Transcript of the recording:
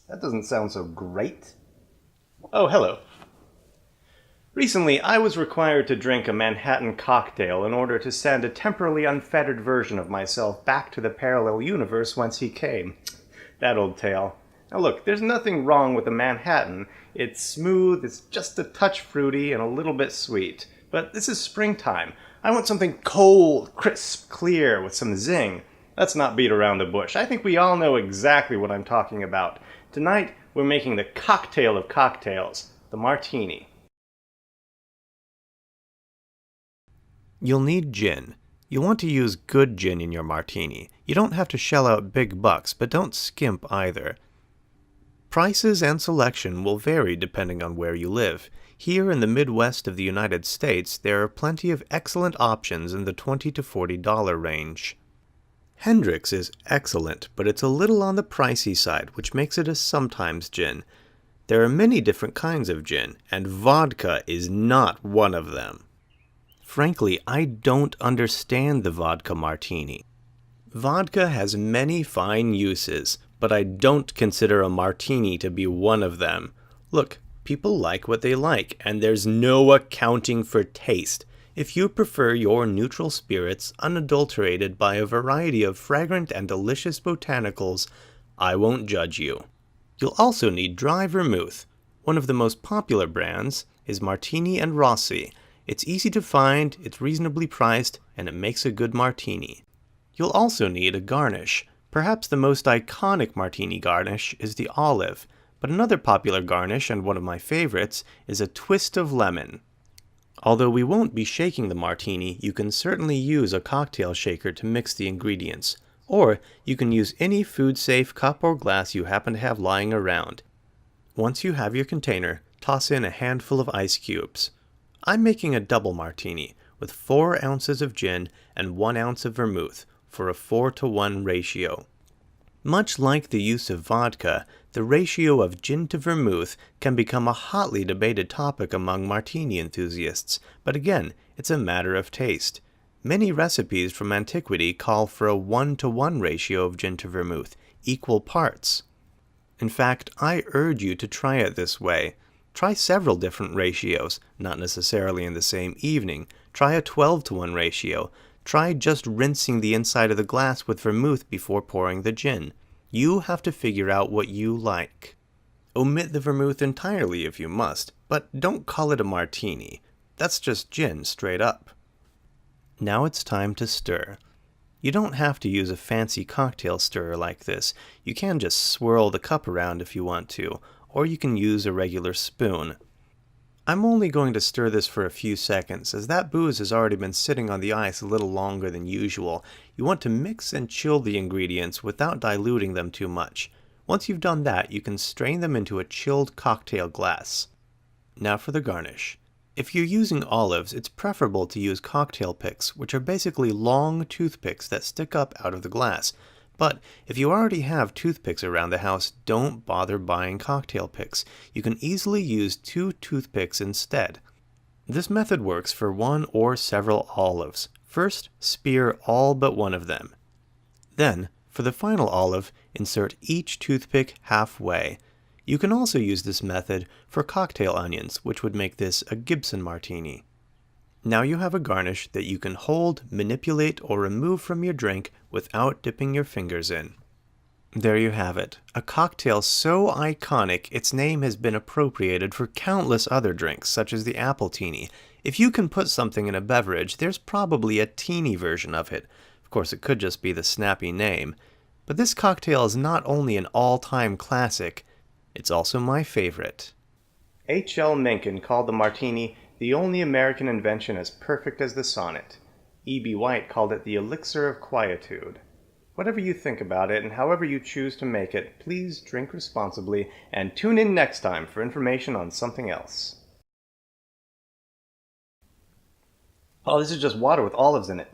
That doesn't sound so great. Oh, hello. Recently, I was required to drink a Manhattan cocktail in order to send a temporarily unfettered version of myself back to the parallel universe whence he came. That old tale. Now look, there's nothing wrong with a Manhattan. It's smooth, it's just a touch fruity, and a little bit sweet. But this is springtime. I want something cold, crisp, clear, with some zing. Let's not beat around the bush. I think we all know exactly what I'm talking about. Tonight, we're making the cocktail of cocktails, the Martini. You'll need gin. You'll want to use good gin in your martini. You don't have to shell out big bucks, but don't skimp either. Prices and selection will vary depending on where you live. Here in the Midwest of the United States, there are plenty of excellent options in the $20 to $40 range. Hendrick's is excellent, but it's a little on the pricey side, which makes it a sometimes gin. There are many different kinds of gin, and vodka is not one of them. Frankly, I don't understand the vodka martini. Vodka has many fine uses, but I don't consider a martini to be one of them. Look, people like what they like, and there's no accounting for taste. If you prefer your neutral spirits unadulterated by a variety of fragrant and delicious botanicals, I won't judge you. You'll also need dry vermouth. One of the most popular brands is Martini and Rossi. It's easy to find, it's reasonably priced, and it makes a good martini. You'll also need a garnish. Perhaps the most iconic martini garnish is the olive, but another popular garnish, and one of my favorites, is a twist of lemon. Although we won't be shaking the martini, you can certainly use a cocktail shaker to mix the ingredients. Or you can use any food-safe cup or glass you happen to have lying around. Once you have your container, toss in a handful of ice cubes. I'm making a double martini with 4 ounces of gin and 1 ounce of vermouth for a 4-to-1 ratio. Much like the use of vodka, the ratio of gin to vermouth can become a hotly debated topic among martini enthusiasts, but again, it's a matter of taste. Many recipes from antiquity call for a 1-to-1 ratio of gin to vermouth, equal parts. In fact, I urge you to try it this way. Try several different ratios, not necessarily in the same evening. Try a 12-to-1 ratio. Try just rinsing the inside of the glass with vermouth before pouring the gin. You have to figure out what you like. Omit the vermouth entirely if you must, but don't call it a martini. That's just gin straight up. Now it's time to stir. You don't have to use a fancy cocktail stirrer like this. You can just swirl the cup around if you want to, or you can use a regular spoon. I'm only going to stir this for a few seconds, as that booze has already been sitting on the ice a little longer than usual. You want to mix and chill the ingredients without diluting them too much. Once you've done that, you can strain them into a chilled cocktail glass. Now for the garnish. If you're using olives, it's preferable to use cocktail picks, which are basically long toothpicks that stick up out of the glass. But if you already have toothpicks around the house, don't bother buying cocktail picks. You can easily use 2 toothpicks instead. This method works for 1 or several olives. First, spear all but one of them. Then, for the final olive, insert each toothpick halfway. You can also use this method for cocktail onions, which would make this a Gibson martini. Now you have a garnish that you can hold, manipulate, or remove from your drink without dipping your fingers in. There you have it, a cocktail so iconic its name has been appropriated for countless other drinks, such as the Appletini. If you can put something in a beverage, there's probably a teeny version of it. Of course, it could just be the snappy name. But this cocktail is not only an all-time classic, it's also my favorite. H.L. Mencken called the Martini the only American invention as perfect as the sonnet. E.B. White called it the elixir of quietude. Whatever you think about it and however you choose to make it, please drink responsibly and tune in next time for information on something else. Oh, this is just water with olives in it.